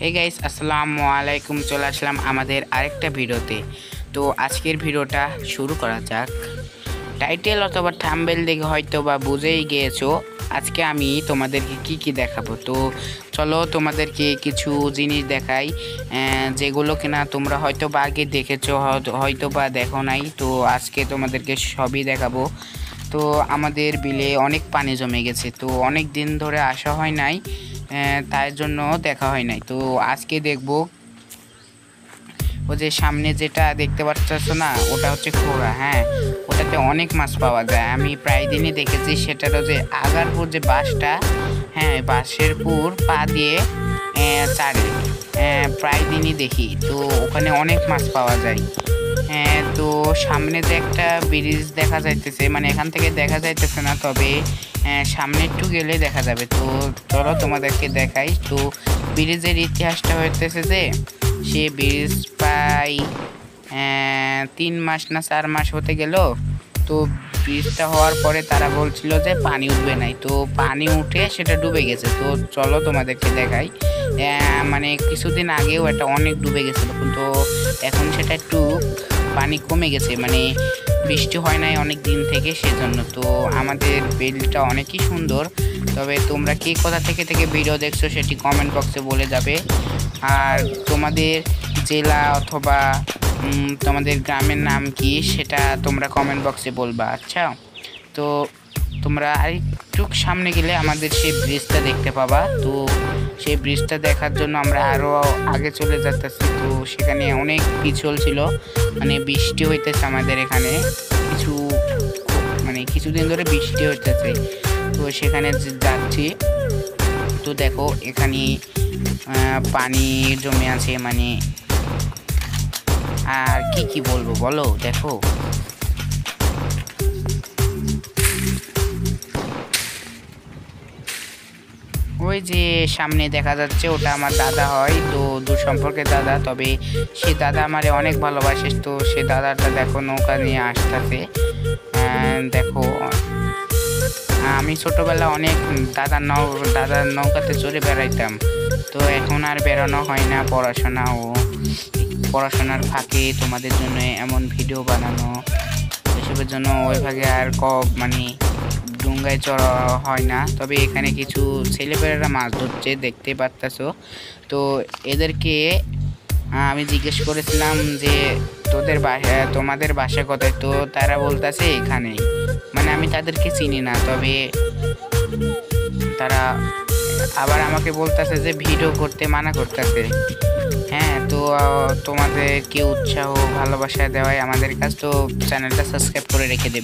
Hey guys, আসসালামু আলাইকুম। চলে আসলাম আমাদের আরেকটা ভিডিওতে। তো আজকের ভিডিওটা শুরু করা যাক। টাইটেল অথবা থাম্বনেল দেখে হয়তো বা বুঝেই গিয়েছো আজকে আমি তোমাদেরকে কি দেখাবো। তো চলো তোমাদেরকে কিছু জিনিস দেখাই, যেগুলো কিনা তোমরা হয়তো বা আগে দেখেছো, হয়তো বা দেখো নাই। তো আজকে তোমাদেরকে সবই দেখাবো। তো আমাদের বিলে অনেক পানি জমে গেছে, তো অনেক দিন ধরে আসা হয় নাই, তার জন্য দেখা হয় নাই। তো আজকে দেখবো। ও যে সামনে যেটা দেখতে পাচ্ছ না, ওটা হচ্ছে খোড়া। হ্যাঁ, ওটাতে অনেক মাছ পাওয়া যায়। আমি প্রায় দিনই দেখেছি। সেটারও যে আগারপুর যে বাঁশটা, হ্যাঁ বাঁশের পুর পা দিয়ে চারে প্রায় দিনই দেখি। তো ওখানে অনেক মাছ পাওয়া যায়। তো সামনে যে একটা ব্রিজ দেখা যাইতেছে, মানে এখান থেকে দেখা যাইতেছে না, তবে সামনে একটু গেলে দেখা যাবে। তো চলো তোমাদেরকে দেখাই। তো ব্রিজের ইতিহাসটা হইতেছে যে সে ব্রিজ প্রায় 3 মাস না 4 মাস হতে গেল। তো ব্রিজটা হওয়ার পরে তারা বলছিল যে পানি উঠবে নাই, তো পানি উঠে সেটা ডুবে গেছে। তো চলো তোমাদেরকে দেখাই। মানে কিছুদিন আগেও এটা অনেক ডুবে গেছিলো, কিন্তু এখন সেটা একটু পানি কমে গেছে, মানে বৃষ্টি হয় নাই অনেক দিন থেকে, সেজন্য। তো আমাদের বিলটা অনেকই সুন্দর। তবে তোমরা কে কোথা থেকে ভিডিও দেখছো সেটি কমেন্ট বক্সে বলে যাবে। আর তোমাদের জেলা অথবা তোমাদের গ্রামের নাম কি সেটা তোমরা কমেন্ট বক্সে বলবা। আচ্ছা, তো তোমরা আরেকটু সামনে গেলে আমাদের সেই ব্রিজটা দেখতে পাবা। তো সেই ব্রিজটা দেখার জন্য আমরা আরও আগে চলে যাচ্ছি। তো সেখানে অনেক পিছল ছিল, মানে বৃষ্টি হইতেছে আমাদের এখানে কিছু, মানে কিছুদিন ধরে বৃষ্টি হইতেছে। তো সেখানে যাচ্ছি। তো দেখো এখানে পানি জমে আছে, মানে আর কি বলবো বলো। দেখো ওই যে সামনে দেখা যাচ্ছে, ওটা আমার দাদা হয়। তো দূর সম্পর্কের দাদা, তবে সে দাদা আমারে অনেক ভালোবাসে। তো সে দাদাটা দেখো নৌকা নিয়ে আসতেছে। দেখো আমি ছোটবেলা অনেক দাদার নৌকাতে চড়ে বেড়াইতাম। তো এখন আর বেরোনো হয় না, পড়াশোনার ফাঁকে তোমাদের জন্য এমন ভিডিও বানানো, এসবের জন্য ওইভাবে আর মানে ডুঙ্গায় চড়া হয় না। তবে এখানে কিছু ছেলেপেলেরা মাছ ধরছে, দেখতে পারতেছো। তো এদেরকে আমি জিজ্ঞেস করেছিলাম যে তোমাদের বাসা কোথায়। তো তারা বলতেছে এখানেই, মানে আমি তাদেরকে চিনি না। তবে তারা আবার আমাকে বলতেছে যে ভিডিও করতে মানা করতেছে। হ্যাঁ, তো তোমাদেরকে উৎসাহ ভালোবাসা দেওয়াই আমাদের কাজ। তো চ্যানেলটা সাবস্ক্রাইব করে রেখে দেবে।